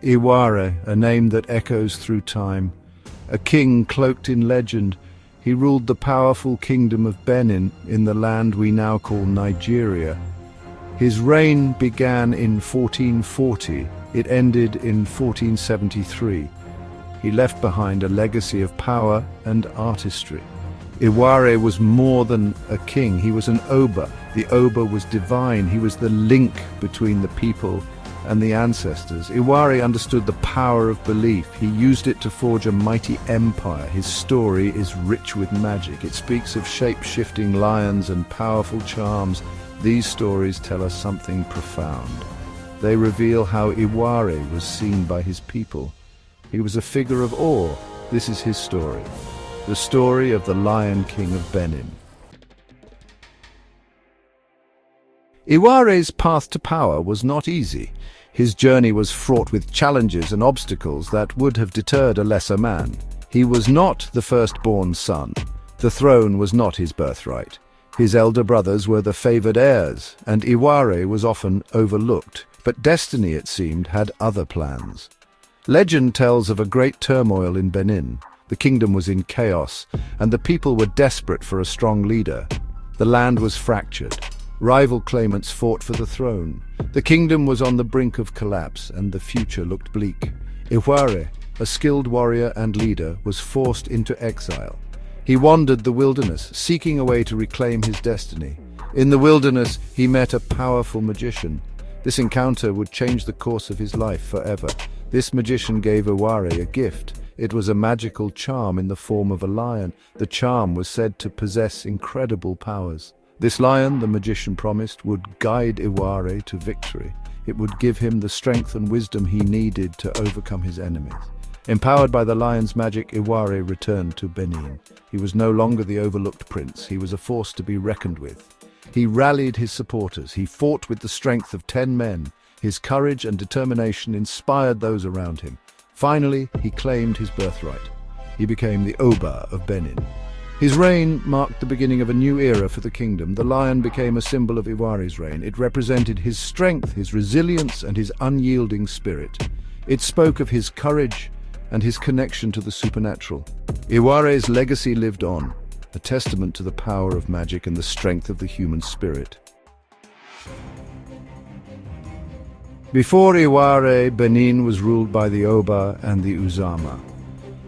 EWUARE, a name that echoes through time. A king cloaked in legend, he ruled the powerful kingdom of Benin in the land we now call Nigeria. His reign began in 1440, it ended in 1473. He left behind a legacy of power and artistry. EWUARE was more than a king, he was an Oba. The Oba was divine, he was the link between the people and the ancestors. EWUARE understood the power of belief. He used it to forge a mighty empire. His story is rich with magic. It speaks of shape-shifting lions and powerful charms. These stories tell us something profound. They reveal how EWUARE was seen by his people. He was a figure of awe. This is his story. The story of the Lion King of Benin. EWUARE's path to power was not easy. His journey was fraught with challenges and obstacles that would have deterred a lesser man. He was not the firstborn son. The throne was not his birthright. His elder brothers were the favored heirs, and EWUARE was often overlooked. But destiny, it seemed, had other plans. Legend tells of a great turmoil in Benin. The kingdom was in chaos, and the people were desperate for a strong leader. The land was fractured. Rival claimants fought for the throne. The kingdom was on the brink of collapse, and the future looked bleak. EWUARE, a skilled warrior and leader, was forced into exile. He wandered the wilderness, seeking a way to reclaim his destiny. In the wilderness, he met a powerful magician. This encounter would change the course of his life forever. This magician gave EWUARE a gift. It was a magical charm in the form of a lion. The charm was said to possess incredible powers. This lion, the magician promised, would guide EWUARE to victory. It would give him the strength and wisdom he needed to overcome his enemies. Empowered by the lion's magic, EWUARE returned to Benin. He was no longer the overlooked prince. He was a force to be reckoned with. He rallied his supporters. He fought with the strength of 10 men. His courage and determination inspired those around him. Finally, he claimed his birthright. He became the Oba of Benin. His reign marked the beginning of a new era for the kingdom. The lion became a symbol of EWUARE's reign. It represented his strength, his resilience, and his unyielding spirit. It spoke of his courage and his connection to the supernatural. EWUARE's legacy lived on, a testament to the power of magic and the strength of the human spirit. Before EWUARE, Benin was ruled by the Oba and the Uzama.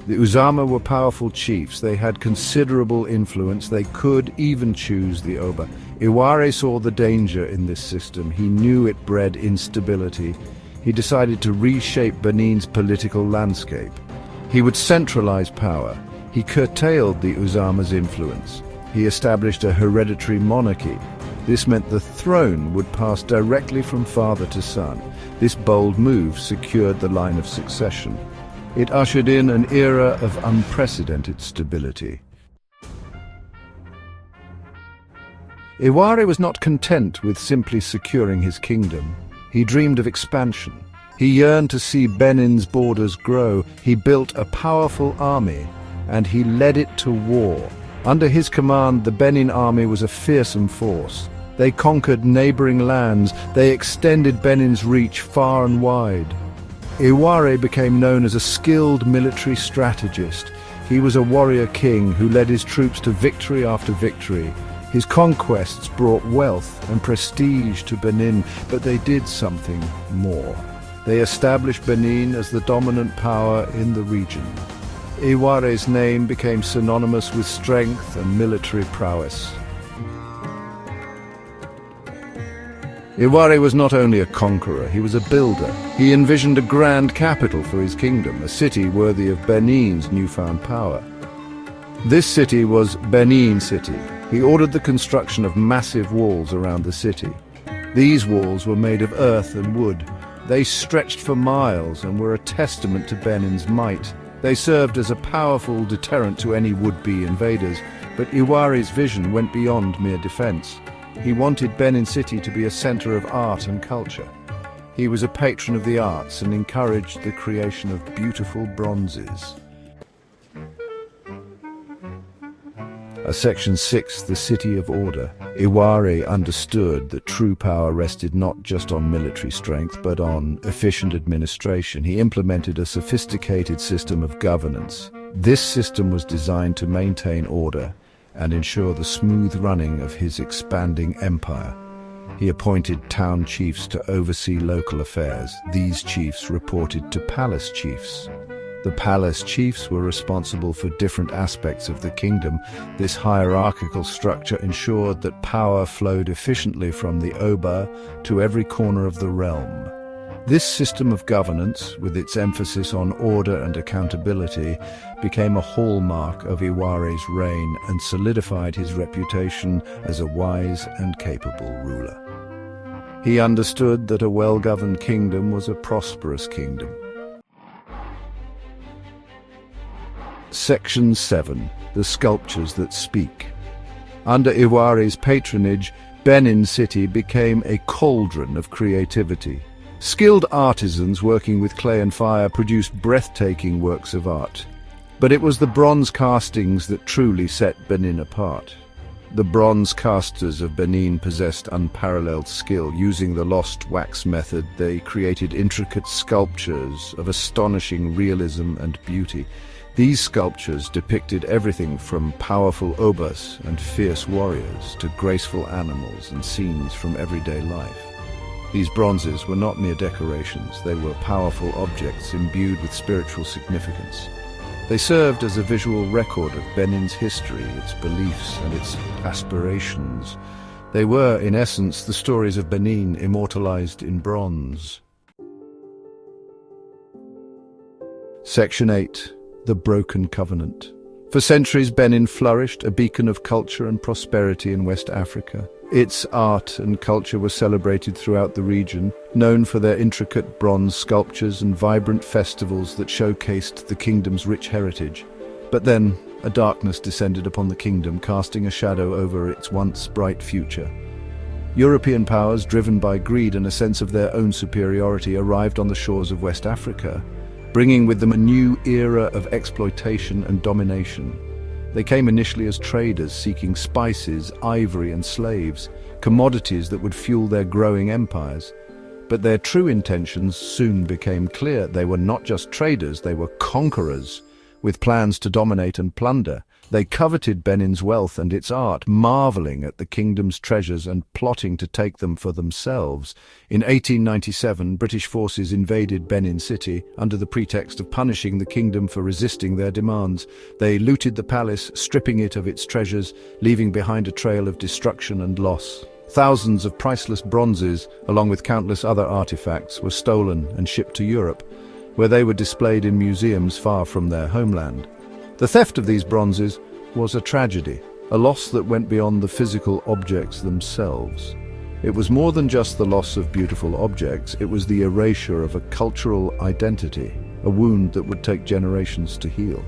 The Uzama were powerful chiefs. They had considerable influence. They could even choose the Oba. EWUARE saw the danger in this system. He knew it bred instability. He decided to reshape Benin's political landscape. He would centralize power. He curtailed the Uzama's influence. He established a hereditary monarchy. This meant the throne would pass directly from father to son. This bold move secured the line of succession. It ushered in an era of unprecedented stability. EWUARE was not content with simply securing his kingdom. He dreamed of expansion. He yearned to see Benin's borders grow. He built a powerful army, and he led it to war. Under his command, the Benin army was a fearsome force. They conquered neighboring lands. They extended Benin's reach far and wide. EWUARE became known as a skilled military strategist. He was a warrior king who led his troops to victory after victory. His conquests brought wealth and prestige to Benin, but they did something more. They established Benin as the dominant power in the region. EWUARE's name became synonymous with strength and military prowess. EWUARE was not only a conqueror, he was a builder. He envisioned a grand capital for his kingdom, a city worthy of Benin's newfound power. This city was Benin City. He ordered the construction of massive walls around the city. These walls were made of earth and wood. They stretched for miles and were a testament to Benin's might. They served as a powerful deterrent to any would-be invaders, but EWUARE's vision went beyond mere defense. He wanted Benin City to be a center of art and culture. He was a patron of the arts and encouraged the creation of beautiful bronzes. Section 6, the City of Order. EWUARE understood that true power rested not just on military strength, but on efficient administration. He implemented a sophisticated system of governance. This system was designed to maintain order and ensure the smooth running of his expanding empire. He appointed town chiefs to oversee local affairs. These chiefs reported to palace chiefs. The palace chiefs were responsible for different aspects of the kingdom. This hierarchical structure ensured that power flowed efficiently from the Oba to every corner of the realm. This system of governance, with its emphasis on order and accountability, became a hallmark of EWUARE's reign and solidified his reputation as a wise and capable ruler. He understood that a well-governed kingdom was a prosperous kingdom. Section 7. The Sculptures That Speak. Under EWUARE's patronage, Benin City became a cauldron of creativity. Skilled artisans working with clay and fire produced breathtaking works of art. But it was the bronze castings that truly set Benin apart. The bronze casters of Benin possessed unparalleled skill. Using the lost wax method, they created intricate sculptures of astonishing realism and beauty. These sculptures depicted everything from powerful obas and fierce warriors to graceful animals and scenes from everyday life. These bronzes were not mere decorations, they were powerful objects imbued with spiritual significance. They served as a visual record of Benin's history, its beliefs and its aspirations. They were, in essence, the stories of Benin immortalized in bronze. Section 8. The Broken Covenant. For centuries, Benin flourished, a beacon of culture and prosperity in West Africa. Its art and culture were celebrated throughout the region, known for their intricate bronze sculptures and vibrant festivals that showcased the kingdom's rich heritage. But then, a darkness descended upon the kingdom, casting a shadow over its once bright future. European powers, driven by greed and a sense of their own superiority, arrived on the shores of West Africa, bringing with them a new era of exploitation and domination. They came initially as traders seeking spices, ivory and slaves, commodities that would fuel their growing empires. But their true intentions soon became clear. They were not just traders, they were conquerors, with plans to dominate and plunder. They coveted Benin's wealth and its art, marveling at the kingdom's treasures and plotting to take them for themselves. In 1897, British forces invaded Benin City under the pretext of punishing the kingdom for resisting their demands. They looted the palace, stripping it of its treasures, leaving behind a trail of destruction and loss. Thousands of priceless bronzes, along with countless other artifacts, were stolen and shipped to Europe, where they were displayed in museums far from their homeland. The theft of these bronzes was a tragedy, a loss that went beyond the physical objects themselves. It was more than just the loss of beautiful objects, it was the erasure of a cultural identity, a wound that would take generations to heal.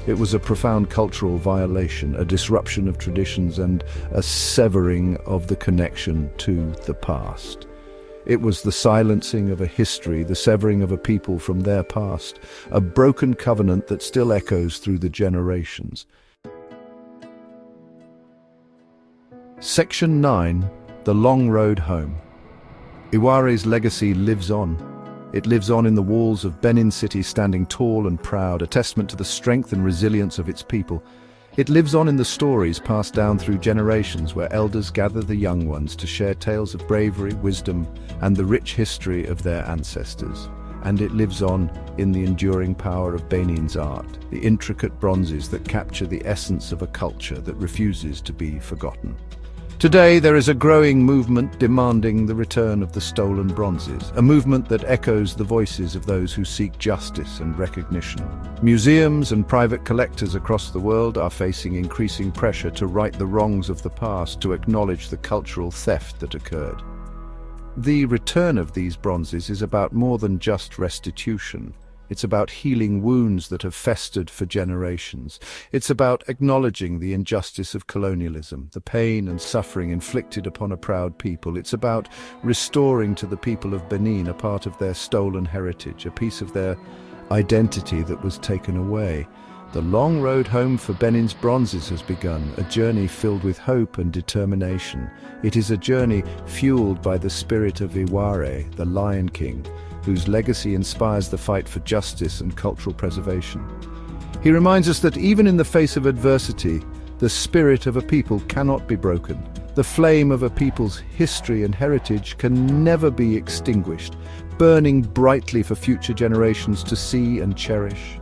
It was a profound cultural violation, a disruption of traditions and a severing of the connection to the past. It was the silencing of a history, the severing of a people from their past, a broken covenant that still echoes through the generations. Section 9. The Long Road Home. EWUARE's legacy lives on. It lives on in the walls of Benin City, standing tall and proud, a testament to the strength and resilience of its people. It lives on in the stories passed down through generations, where elders gather the young ones to share tales of bravery, wisdom, and the rich history of their ancestors. And it lives on in the enduring power of Benin's art, the intricate bronzes that capture the essence of a culture that refuses to be forgotten. Today, there is a growing movement demanding the return of the stolen bronzes, a movement that echoes the voices of those who seek justice and recognition. Museums and private collectors across the world are facing increasing pressure to right the wrongs of the past, to acknowledge the cultural theft that occurred. The return of these bronzes is about more than just restitution. It's about healing wounds that have festered for generations. It's about acknowledging the injustice of colonialism, the pain and suffering inflicted upon a proud people. It's about restoring to the people of Benin a part of their stolen heritage, a piece of their identity that was taken away. The long road home for Benin's bronzes has begun, a journey filled with hope and determination. It is a journey fueled by the spirit of EWUARE, the Lion King, whose legacy inspires the fight for justice and cultural preservation. He reminds us that even in the face of adversity, the spirit of a people cannot be broken. The flame of a people's history and heritage can never be extinguished, burning brightly for future generations to see and cherish.